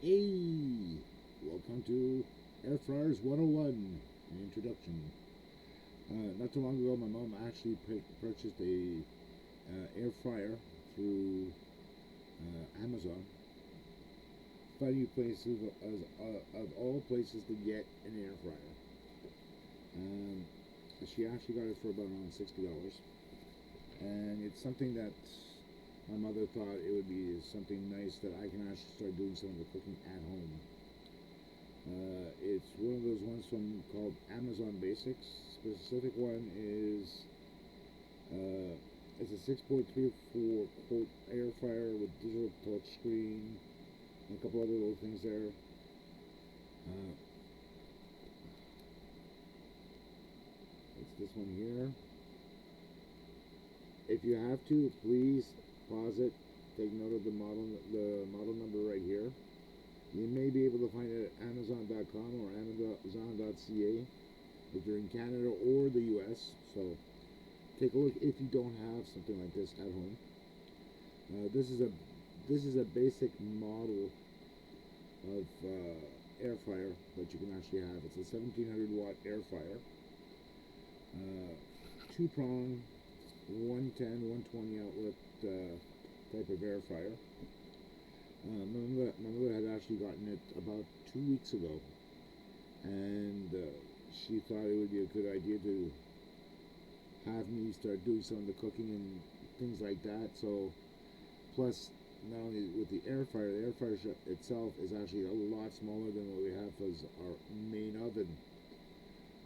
Hey, welcome to Air Fryers 101, an introduction. Not too long ago, my mom actually purchased a air fryer through Amazon. Funny places of all places to get an air fryer. Um, she actually got it for about around $60, and it's something that my mother thought it would be something nice that I can actually start doing some of the cooking at home. It's one of those ones from called Amazon Basics. Specific one is it's a 6.34 quote air fryer with digital touch screen and a couple other little things there. Uh, it's this one here. If you have to, please pause it. Take note of the model number right here. You may be able to find it at Amazon.com or Amazon.ca if you're in Canada or the US. So take a look if you don't have something like this at home. This is a basic model of air fryer that you can actually have. It's a 1700 watt air fryer, two prong, 110, 120 outlet type of air fryer. My mother had actually gotten it about 2 weeks ago, and she thought it would be a good idea to have me start doing some of the cooking and things like that. So, plus, not only with the air fryer itself is actually a lot smaller than what we have as our main oven.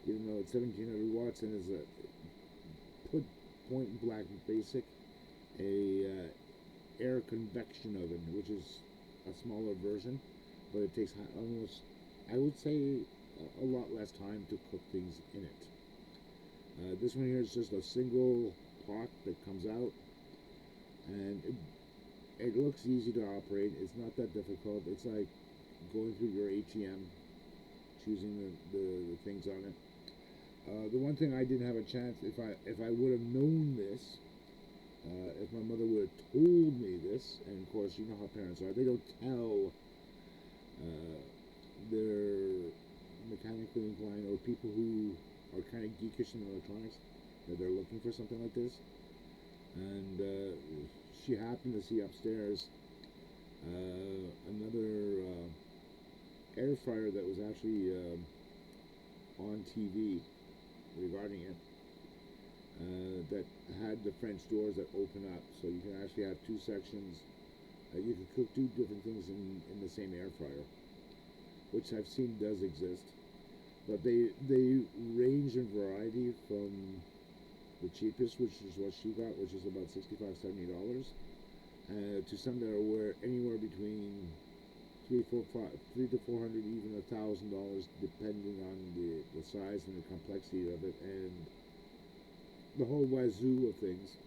Even though it's 1700 watts and is a put point blank basic, a air convection oven, which is a smaller version, but it takes almost, I would say, a lot less time to cook things in it. This one here is just a single pot that comes out, and it looks easy to operate. It's not that difficult. It's like going through your ATM, choosing the things on it. The one thing I didn't have a chance, if I would have known this, if my mother would have told me this, and of course you know how parents are, they don't tell their mechanically inclined or people who are kind of geekish in electronics that they're looking for something like this. And she happened to see upstairs another air fryer that was actually on TV regarding it, that had the French doors that open up, so you can actually have two sections. You can cook two different things in the same air fryer, which I've seen does exist. But they range in variety from the cheapest, which is what she got, which is about $65, $70, to some that are anywhere between three to 400, even $1,000, depending on the size and the complexity of it and the whole wazoo of things.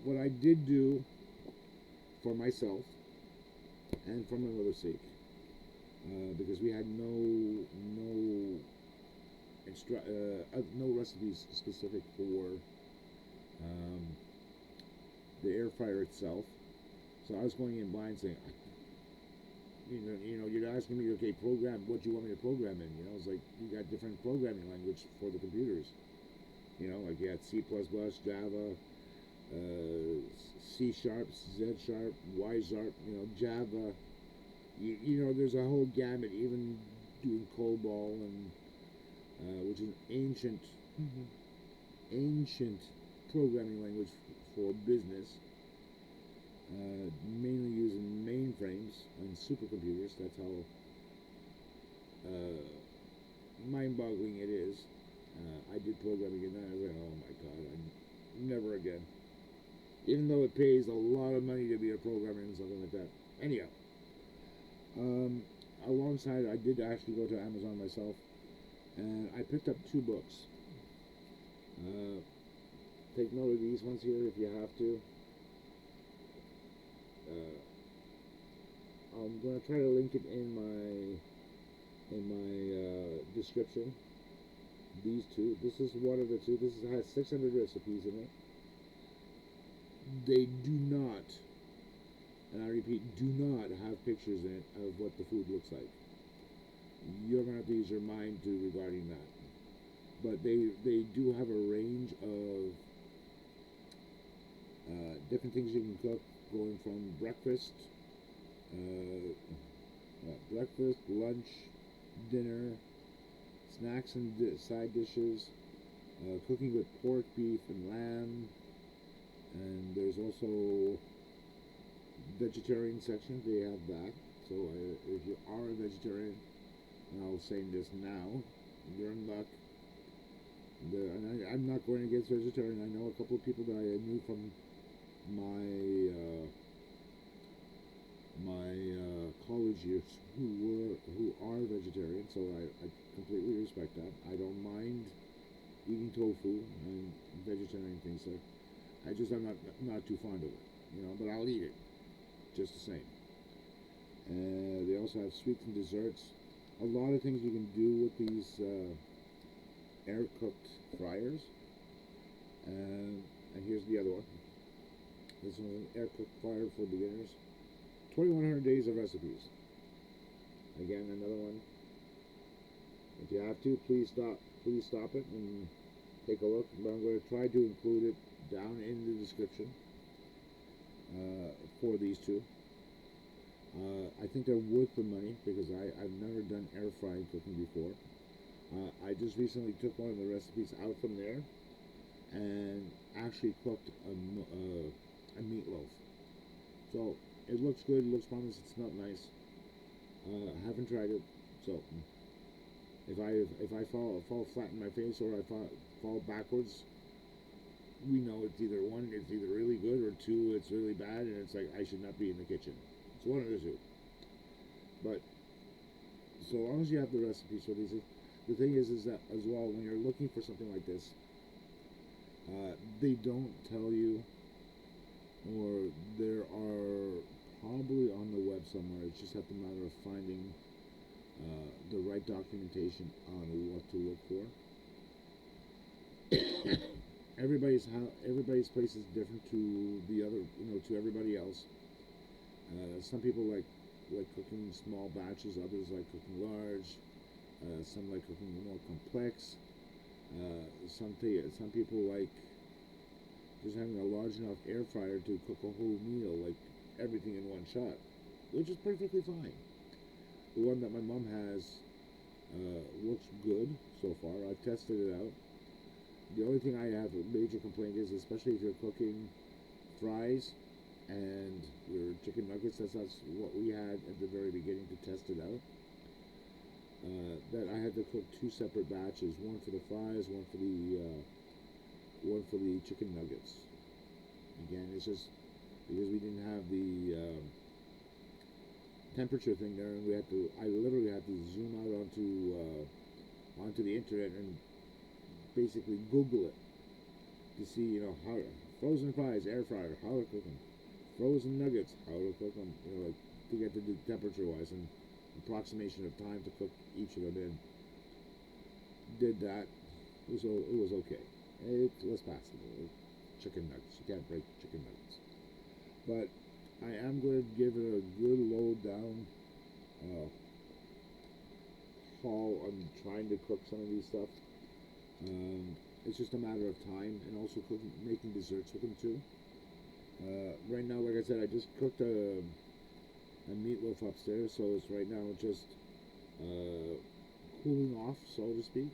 What I did do for myself and for my mother's sake, because we had no recipes specific for um, the air fryer itself. So I was going in blind saying, you're asking me, okay, program what you want me to program in. It's like you got different programming language for the computers. Like you had C++, Java, C sharp, Z sharp, Y sharp, Java. There's a whole gamut, even doing COBOL, and which is an ancient programming language for business, mainly using mainframes and supercomputers. That's how mind-boggling it is. I did programming in that. I was like, oh my god, never again. Even though it pays a lot of money to be a programmer and something like that. Anyhow, um, alongside, I did actually go to Amazon myself, and I picked up two books. Uh, Take note of these ones here if you have to. I'm gonna try to link it in my description. These two. This is one of the two. This has 600 recipes in it. They do not And I repeat, do not have pictures in it of what the food looks like. You're gonna have to use your mind to regarding that. But they do have a range of different things you can cook, going from breakfast, lunch, dinner, snacks and side dishes, cooking with pork, beef, and lamb. And there's also vegetarian section. They have that. So if you are a vegetarian, and I'll say this now, you're in luck. I'm not going against vegetarian. I know a couple of people that I knew from my college years who are vegetarian, so I completely respect that. I don't mind eating tofu and vegetarian things. So I'm not too fond of it, but I'll eat it just the same. They also have sweets and desserts. A lot of things you can do with these air cooked fryers. And here's the other one. This one's an air cooked fryer for beginners. 2,100 days of recipes. Again, another one. If you have to, please stop it and take a look. But I'm going to try to include it down in the description for these two. I think they're worth the money because I've never done air frying cooking before. I just recently took one of the recipes out from there and actually cooked a meatloaf. So it looks good, it looks promising, it's not nice. I haven't tried it, so if I fall flat in my face or I fall backwards, we know it's either one, it's either really good, or two, it's really bad, and it's like I should not be in the kitchen. It's one of the two. But so long as you have the recipes for these, the thing is that as well, when you're looking for something like this, they don't tell you, or there are probably on the web somewhere. It's just a matter of finding the right documentation on what to look for. Everybody's place is different to the other, to everybody else. Some people like cooking small batches. Others like cooking large. Some like cooking more complex. Some people like just having a large enough air fryer to cook a whole meal, like everything in one shot, which is perfectly fine. The one that my mom has looks good so far. I've tested it out. The only thing I have a major complaint is, especially if you're cooking fries and your chicken nuggets, that's what we had at the very beginning to test it out. That I had to cook two separate batches, one for the fries, one for the chicken nuggets. Again, it's just because we didn't have the temperature thing there, and I literally had to zoom out onto the internet and basically Google it to see, how frozen fries, air fryer, how to cook them, frozen nuggets, how to cook them, like to get the temperature wise and approximation of time to cook each of them in. Did that. It was okay. It was passable. Chicken nuggets. You can't break chicken nuggets. But I am going to give it a good low down haul on trying to cook some of these stuff. It's just a matter of time, and also making desserts with them too. Right now, like I said, I just cooked a meatloaf upstairs, so it's right now just cooling off, so to speak,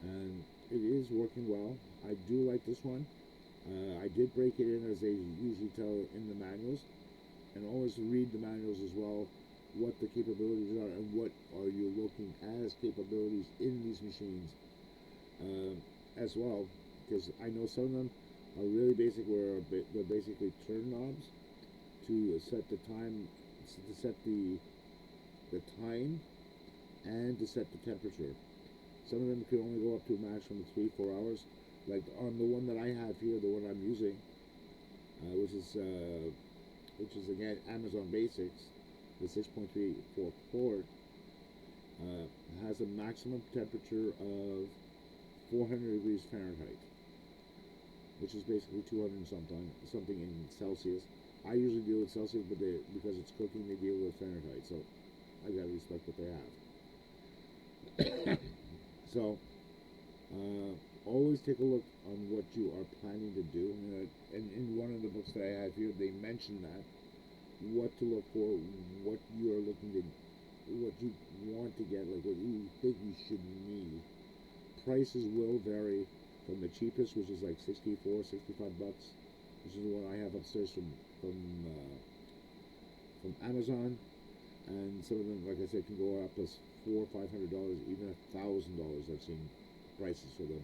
and it is working well. I do like this one. I did break it in, as they usually tell in the manuals, and always read the manuals as well, what the capabilities are and what are you looking as capabilities in these machines as well, because I know some of them are really basic, where they're basically turn knobs to set the time, to set the time, and to set the temperature. Some of them can only go up to a maximum of 3-4 hours. Like on the one that I have here, the one I'm using, which is again Amazon Basics, the 6.34 port, has a maximum temperature of 400 degrees Fahrenheit, which is basically 200 something in Celsius. I usually deal with Celsius, but because it's cooking, they deal with Fahrenheit. So I gotta respect what they have. So always take a look on what you are planning to do. And in one of the books that I have here, they mention that what to look for, what you are looking to, what you want to get, like what you think you should need. Prices will vary from the cheapest, which is like 64, 65 bucks, which is the one I have upstairs from Amazon, and some of them, like I said, can go up as $400 or $500, even $1,000. I've seen prices for them.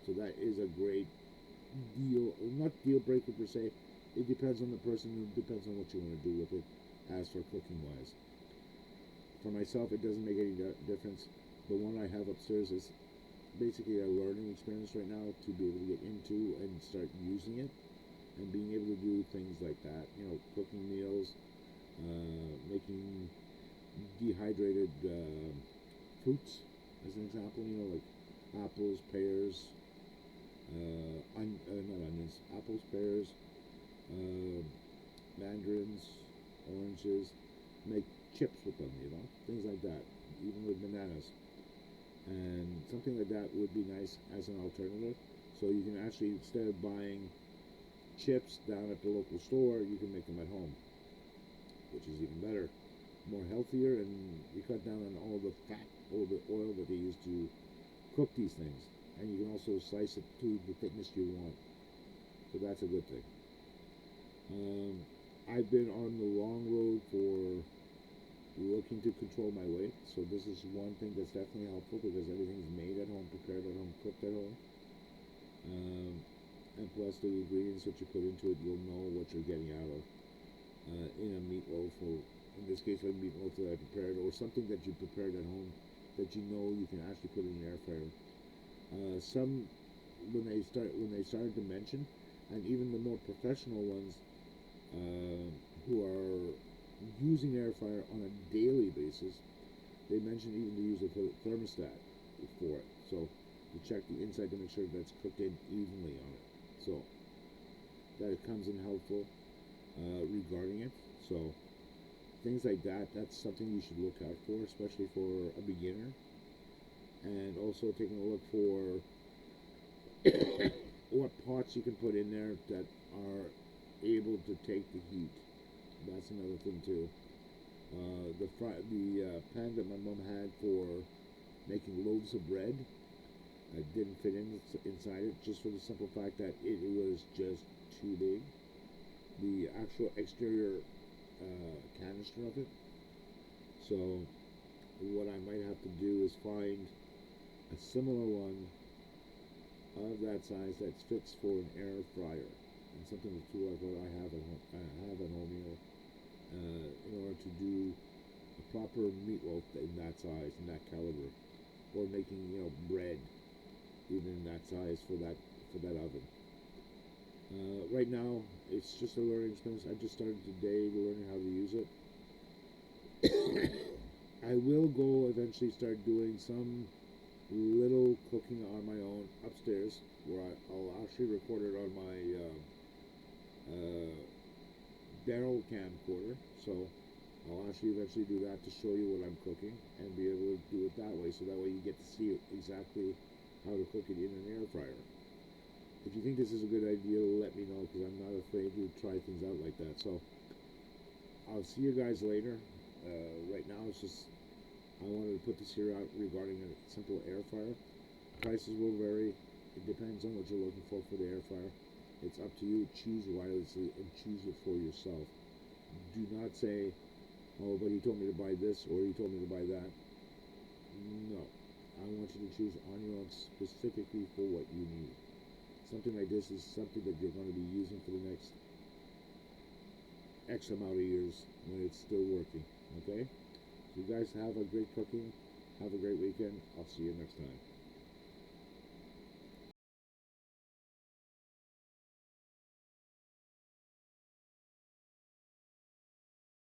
So that is a great deal, not deal breaker per se. It depends on the person. It depends on what you want to do with it. As for cooking wise, for myself, it doesn't make any difference. The one I have upstairs is basically a learning experience right now to be able to get into and start using it and being able to do things like that. Cooking meals, making dehydrated fruits, as an example. Like apples, pears, not onions, apples, pears, uh, mandarins, oranges. Make chips with them, things like that. Even with bananas, and something like that would be nice as an alternative. So you can actually, instead of buying chips down at the local store, you can make them at home, which is even better, more healthier, and you cut down on all the fat, all the oil that they use to cook these things. And you can also slice it to the thickness you want. So that's a good thing. I've been on the long road for looking to control my weight. So this is one thing that's definitely helpful because everything's made at home, prepared at home, cooked at home. And plus the ingredients that you put into it, you'll know what you're getting out of. In a meatloaf, or in this case, a meatloaf that I prepared, or something that you prepared at home that you know you can actually put in an air fryer. Some, when they started to mention, and even the more professional ones who are using air fryer on a daily basis, they mentioned even to use a thermostat for it. So you check the inside to make sure that's cooked in evenly on it. So that comes in helpful regarding it. So things like that, that's something you should look out for, especially for a beginner. And also taking a look for what pots you can put in there that are able to take the heat. That's another thing too. The pan that my mom had for making loaves of bread didn't fit inside it, just for the simple fact that it was just too big. The actual exterior canister of it. So what I might have to do is find a similar one of that size that fits for an air fryer, and something to like what I have at home. In order to do a proper meatloaf in that size, in that caliber, or making bread even in that size for that oven. Right now, it's just a learning experience. I just started today learning how to use it. I will go eventually start doing some little cooking on my own upstairs, where I'll actually record it on my barrel camcorder. So I'll actually eventually do that to show you what I'm cooking and be able to do it that way. So that way you get to see exactly how to cook it in an air fryer. If you think this is a good idea, let me know, because I'm not afraid to try things out like that. So I'll see you guys later. Right now, it's just I wanted to put this here out regarding a simple air fryer. Prices will vary. It depends on what you're looking for the air fryer. It's up to you. Choose wisely and choose it for yourself. Do not say, "Oh, but he told me to buy this," or "he told me to buy that." No, I want you to choose on your own specifically for what you need. Something like this is something that you're going to be using for the next X amount of years when it's still working. Okay? So you guys have a great cooking. Have a great weekend. I'll see you next time.